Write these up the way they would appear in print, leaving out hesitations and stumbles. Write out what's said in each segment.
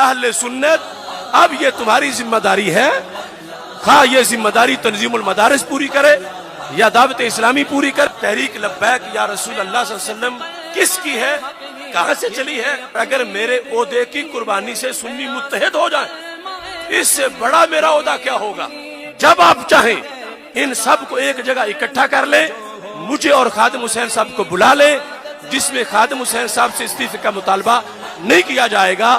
अहले सुन्नत, अब ये तुम्हारी जिम्मेदारी है, खा ये जिम्मेदारी तंजीमुल मदारिस पूरी करे या दावत इस्लामी पूरी करे। तहरीक लब्बैक या रसूल अल्लाह सल्लल्लाहु अलैहि वसल्लम किसकी है, कहां से चली है? अगर मेरे ओहदे की कुर्बानी से सुन्नी मुत्तहिद हो जाए, इससे बड़ा मेरा ओहदा क्या होगा? जब आप चाहें इन सब को एक जगह इकट्ठा कर ले, मुझे और खादिम हुसैन साहब को बुला ले, जिसमें खादिम हुसैन साहब से इस्तीफे का मुतालबा नहीं किया जाएगा।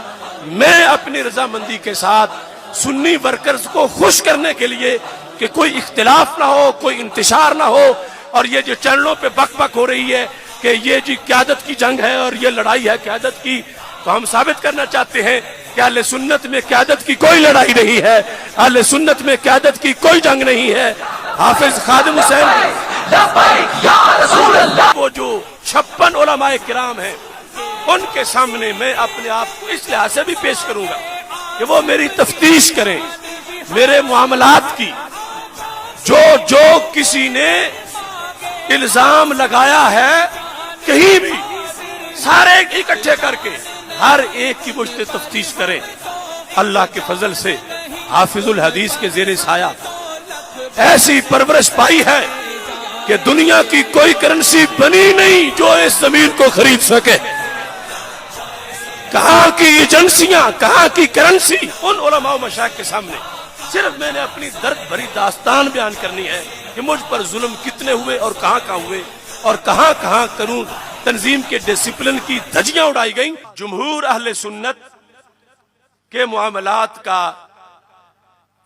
मैं अपनी रजामंदी के साथ सुन्नी वर्कर्स को खुश करने के लिए कि कोई इख्तिलाफ ना हो, कोई इंतशार ना हो, और ये जो चैनलों पे बक बक हो रही है कि ये जी क़यादत की जंग है और ये लड़ाई है क़यादत की, तो हम साबित करना चाहते हैं कि अहले सुन्नत में क़यादत की कोई लड़ाई नहीं है, अहले सुन्नत में क़यादत की कोई जंग नहीं है। हाफिज खादिम हुसैन वो जो 56 उलमाए किराम हैं, उनके सामने मैं अपने आप को इस लिहाज से भी पेश करूंगा कि वो मेरी तफ्तीश करें मेरे मामलात की। जो किसी ने इल्जाम लगाया है कहीं भी, सारे इकट्ठे करके हर एक की मुझसे तफ्तीश करें। अल्लाह के फजल से हाफिजुल हदीस के जेरे साया ऐसी परवरिश पाई है कि दुनिया की कोई करेंसी बनी नहीं जो इस जमीन को खरीद सके। कहां की एजेंसियां, कहां की करेंसी? उन उलमा मशाइख के सामने सिर्फ मैंने अपनी दर्द भरी दास्तान बयान करनी है कि मुझ पर जुल्म कितने हुए और कहां हुए और कहां कानून तंजीम के डिसिप्लिन की धज्जियां उड़ाई गई। जमहूर अहले सुन्नत के मामलात का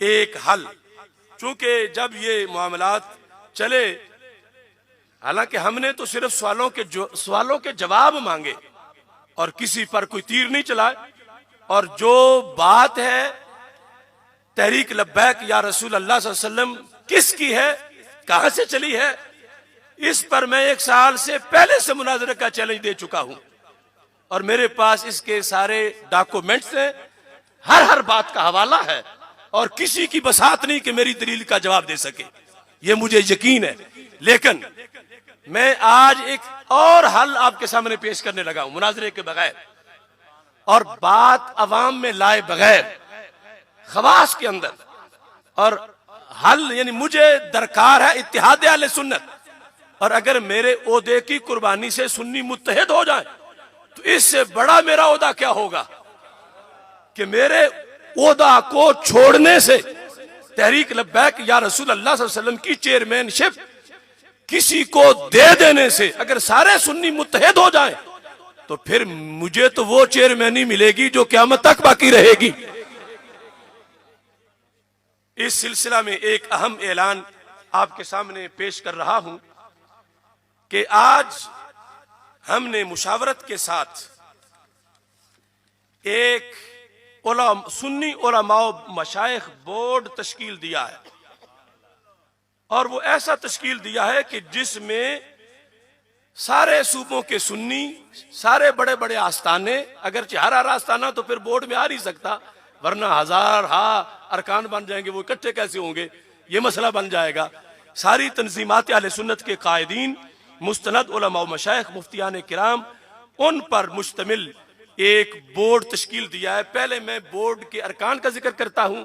एक हल, चूंकि जब ये मामलात चले, हालांकि हमने तो सिर्फ सवालों के जवाब मांगे और किसी पर कोई तीर नहीं चलाए, और जो बात है तहरीक लब्बैक या रसूल अल्लाह सल्लल्लाहु अलैहि वसल्लम किसकी है, कहां से चली है, इस पर मैं 1 साल से पहले से मुनाजरे का चैलेंज दे चुका हूं और मेरे पास इसके सारे डॉक्यूमेंट्स हैं, हर बात का हवाला है, और किसी की बसात नहीं कि मेरी दलील का जवाब दे सके, ये मुझे यकीन है। लेकिन मैं आज एक और हल आपके सामने पेश करने लगा हूं मुनाजरे के बगैर, और बात अवाम में लाए बगैर, खवास के अंदर, और हल यानी मुझे दरकार है इत्तिहाद अहले सुन्नत। और अगर मेरे ओहदे की कुर्बानी से सुन्नी मुत्तहिद हो जाए, तो इससे बड़ा मेरा ओहदा क्या होगा कि मेरे ओहदा को छोड़ने से तहरीक लब्बैक या रसूल अल्लाह सल्लल्लाहु अलैहि वसल्लम की चेयरमैनशिप किसी को दे देने से अगर सारे सुन्नी मुत्तहिद हो जाएं, तो फिर मुझे तो वो चेयरमैनी मिलेगी जो क़यामत तक बाकी रहेगी। इस सिलसिला में एक अहम ऐलान आपके सामने पेश कर रहा हूं कि आज हमने मुशावरत के साथ एक सुन्नी उलमा मशाइख बोर्ड तश्कील दिया है, और वो ऐसा तश्कील दिया है कि जिसमें सारे सूबों के सुन्नी, सारे बड़े बड़े आस्थाने, अगर हर आस्थाना तो फिर बोर्ड में आ नहीं सकता, वरना 1000 अरकान बन जाएंगे, वो इकट्ठे कैसे होंगे, ये मसला बन जाएगा। सारी तंजीमात अहले सुन्नत के कायदीन, मुस्तनद उलमा मशाइख, मुफ्तियान किराम, उन पर मुश्तमिल एक बोर्ड तश्कील दिया है। पहले मैं बोर्ड के अरकान का जिक्र करता हूं,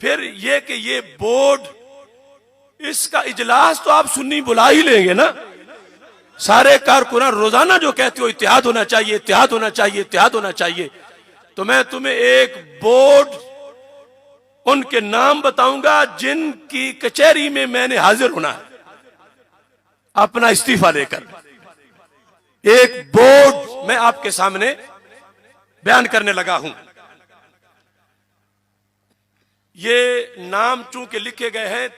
फिर यह कि ये बोर्ड, इसका इजलास तो आप सुन्नी बुला ही लेंगे ना, सारे कारकुनान रोजाना जो कहते हो इत्तेहाद होना चाहिए, इत्तेहाद होना चाहिए, इत्तेहाद होना चाहिए, तो मैं तुम्हें एक बोर्ड उनके नाम बताऊंगा जिनकी कचहरी में मैंने हाजिर होना है अपना इस्तीफा लेकर। एक बोर्ड मैं आपके सामने बयान करने लगा हूं। ये नाम चूंकि लिखे गए हैं,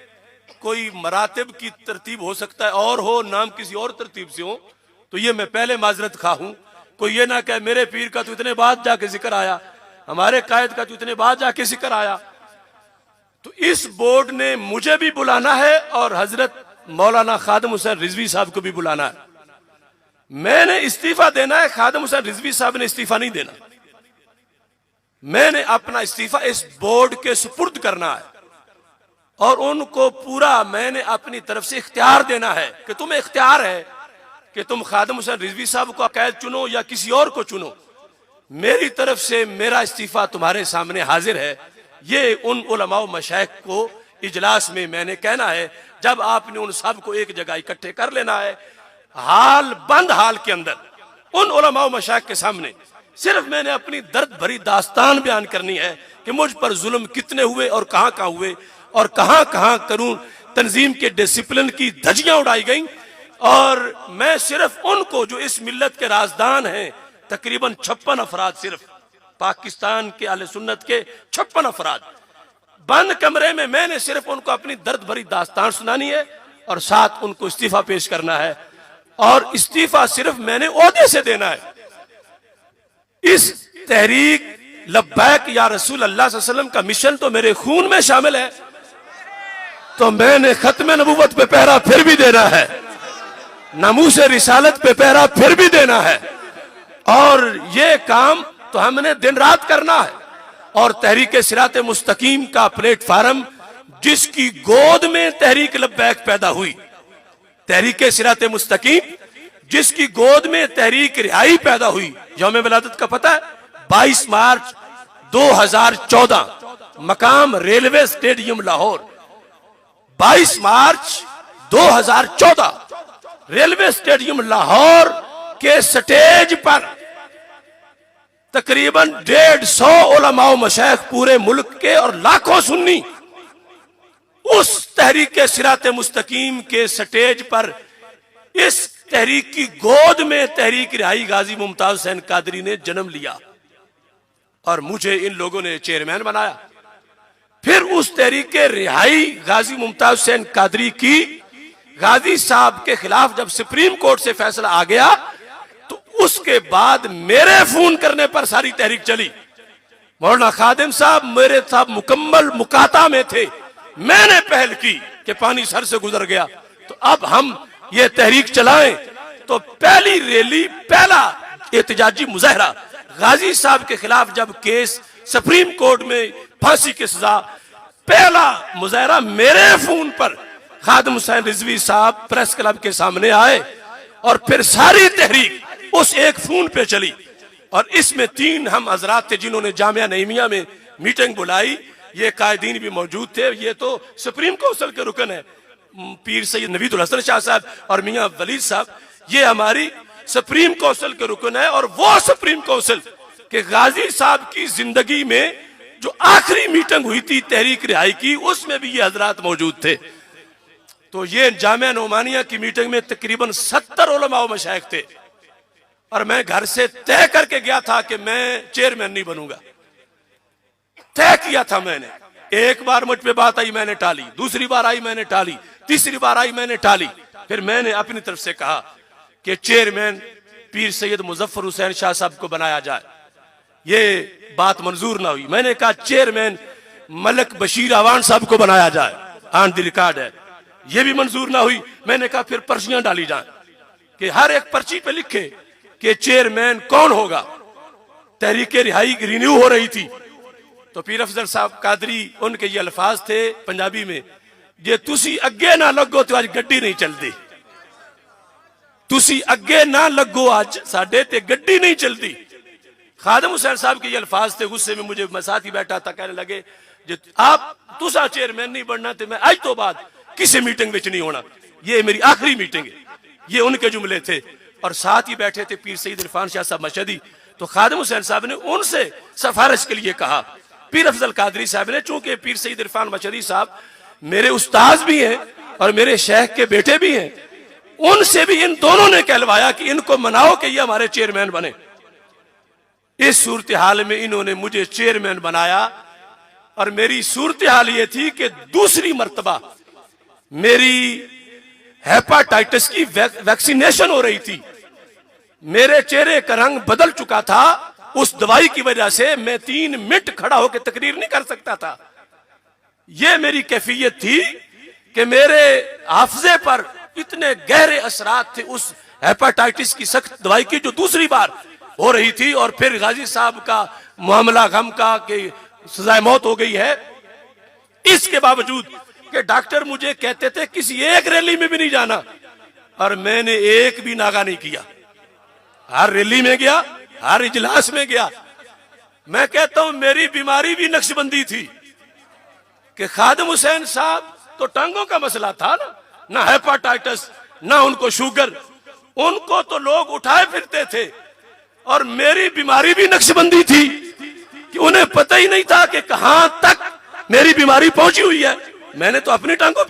कोई मरातिब की तरतीब हो सकता है और हो, नाम किसी और तरतीब से हो, तो ये मैं पहले माजरत खा हूं। कोई ये ना कहे मेरे पीर का तो इतने बाद जाके जिक्र आया, हमारे कायद का तो इतने बाद जाके जिक्र आया। तो इस बोर्ड ने मुझे भी बुलाना है और हजरत मौलाना खादिम हुसैन रिजवी साहब को भी बुलाना है। मैंने इस्तीफा देना है, खादिम हुसैन रिजवी साहब ने इस्तीफा नहीं देना। मैंने अपना इस्तीफा इस बोर्ड के सुपुर्द करना है और उनको पूरा मैंने अपनी तरफ से इख्तियार देना है कि तुम्हें इख्तियार है कि तुम खादिम हुसैन रिजवी साहब को कैद चुनो या किसी और को चुनो। मेरी तरफ से मेरा इस्तीफा तुम्हारे सामने हाजिर है। ये उन उलमा मशाइख को इजलास में मैंने कहना है, जब आपने उन सब को एक जगह इकट्ठे कर लेना है, हाल बंद हाल के अंदर उन उलमा मशाइख के सामने सिर्फ मैंने अपनी दर्द भरी दास्तान बयान करनी है कि मुझ पर जुल्म कितने हुए और कहां हुए और कहां करूं तंजीम के डिसिप्लिन की धज्जियां उड़ाई गई। और मैं सिर्फ उनको जो इस मिल्लत के राजदान हैं, तकरीबन 56 अफराद, सिर्फ पाकिस्तान के अहले सुन्नत के 56 अफराद, बंद कमरे में मैंने सिर्फ उनको अपनी दर्द भरी दास्तान सुनानी है और साथ उनको इस्तीफा पेश करना है। और इस्तीफा सिर्फ मैंने ओहदे से देना है। इस तहरीक लब्बैक या रसूल अल्लाह सल्लल्लाहु अलैहि वसल्लम का मिशन तो मेरे खून में शामिल है, तो मैंने खत्म नबूवत पे पहरा फिर भी देना है, नामूस रिसालत पे पहरा फिर भी देना है। और ये काम तो हमने दिन रात करना है। और तहरीक सिरात मुस्तकीम का प्लेटफार्म, जिसकी गोद में तहरीक लब्बैक पैदा हुई, तहरीक सिरात मुस्तकीम जिसकी गोद में तहरीक रिहाई पैदा हुई, यौम विलादत का पता है 22 मार्च 2014, मकाम रेलवे स्टेडियम लाहौर। 22 मार्च 2014 रेलवे स्टेडियम लाहौर के स्टेज पर तकरीबन 150 उलमा मशाइख पूरे मुल्क के और लाखों सुन्नी उस तहरीक सिरात मुस्तकीम के स्टेज पर इस तहरीक की गोद में तहरीक रिहाई गाजी मुमताज हुसैन कादरी ने जन्म लिया और मुझे इन लोगों ने चेयरमैन बनाया। फिर उस तहरीक रिहाई गाजी मुमताज हुसैन कादरी की गाजी साहब के खिलाफ जब सुप्रीम कोर्ट से फैसला आ गया, तो उसके बाद मेरे फोन करने पर सारी तहरीक चली। मौलाना खादिम साहब मेरे साहब मुकम्मल मुकाता में थे, मैंने पहल की कि पानी सर से गुजर गया, तो अब हम ये तहरीक चलाएं। तो पहली रैली, पहला एहतजाजी मुजाहरा गाजी साहब के खिलाफ जब केस सुप्रीम कोर्ट में फांसी की सजा, पहला मुजाहरा मेरे फोन पर खादिम हुसैन रिजवी साहब प्रेस क्लब के सामने आए और फिर सारी तहरीक उस एक फोन पे चली। और इसमें 3 हम हजरात थे जिन्होंने जामिया नईमिया में मीटिंग बुलाई। ये कायदीन भी मौजूद थे। ये तो सुप्रीम काउंसिल के रुकन है, पीर सैयद नवीदुल हसन शाह साहब और मियां वलीद साहब, ये हमारी सुप्रीम काउंसिल के रुकन है। और वो सुप्रीम काउंसिल के गाजी साहब की जिंदगी में जो आखिरी मीटिंग हुई थी तहरीक रिहाई की, उसमें भी ये हजरात मौजूद थे। तो ये जामिया नोमानिया की मीटिंग में तकरीबन 70 उलमा व मशाइख थे और मैं घर से तय करके गया था कि मैं चेयरमैन नहीं बनूंगा। तय किया था मैंने। एक बार मुझ पे बात आई, मैंने टाली, दूसरी बार आई मैंने टाली, तीसरी बार आई मैंने टाली। फिर मैंने अपनी तरफ से कहा कि चेयरमैन पीर सैयद मुजफ्फर हुसैन शाह साहब को बनाया जाए। ये बात मंजूर ना हुई। मैंने कहा चेयरमैन मलक बशीर अवान साहब को बनाया जाए, ऑन द रिकॉर्ड है। ये भी मंजूर ना हुई। मैंने कहा फिर पर्चियां डाली जाए कि हर एक पर्ची पे लिखे कि चेयरमैन कौन होगा। तहरीक रिहाई रिन्यू हो रही थी, तो पीर अफजल साहब कादरी, उनके ये अल्फाज थे पंजाबी में, जे तुसी अगे ना लगो तो आज गड्डी नहीं चलती, तुसी अगे ना लगो आज साडे ते गड्डी नहीं चलती। खादिम हुसैन साहब के ये अल्फाज थे। गुस्से में मुझे, मैं साथ ही बैठा था, कहने लगे जे आप तुसा चेयरमैन नहीं बनना तो मैं आज तो बाद किसी मीटिंग में नहीं होना, ये मेरी आखिरी मीटिंग है। ये उनके जुमले थे। और साथ ही बैठे थे पीर सईद इरफान शाह साहब मशहदी। तो खादिम हुसैन साहब ने उनसे सिफारिश के लिए कहा। पीर अफजल कादरी साहब ने, चूंकि पीर सईद इरफान मशहदी साहब मेरे उस्ताद भी हैं और मेरे शेख के बेटे भी हैं, उनसे भी इन दोनों ने कहलवाया कि इनको मनाओ कि ये हमारे चेयरमैन बने। इस सूरत हाल में इन्होंने मुझे चेयरमैन बनाया। और मेरी सूरत हाल ये थी कि दूसरी मर्तबा मेरी हेपाटाइटिस की वैक्सीनेशन हो रही थी। मेरे चेहरे का रंग बदल चुका था। उस दवाई की वजह से मैं 3 मिनट खड़ा होकर तकरीर नहीं कर सकता था। यह मेरी कैफियत थी कि मेरे हाफजे पर इतने गहरे असरात थे उस हेपाटाइटिस की सख्त दवाई की, जो दूसरी बार हो रही थी। और फिर गाजी साहब का मामला गम का कि सजाए मौत हो गई है। इसके बावजूद कि डॉक्टर मुझे कहते थे किसी एक रैली में भी नहीं जाना, और मैंने एक भी नागा नहीं किया। हर रैली में गया, हर इजलास में गया। मैं कहता हूं मेरी बीमारी भी नक्शबंदी थी कि खादिम हुसैन साहब तो टांगों का मसला था ना हेपाटाइटिस ना उनको शुगर, उनको तो लोग उठाए फिरते थे। और मेरी बीमारी भी नक्शबंदी थी कि उन्हें पता ही नहीं था कि कहां तक मेरी बीमारी पहुंची हुई है। मैंने तो अपनी टांगों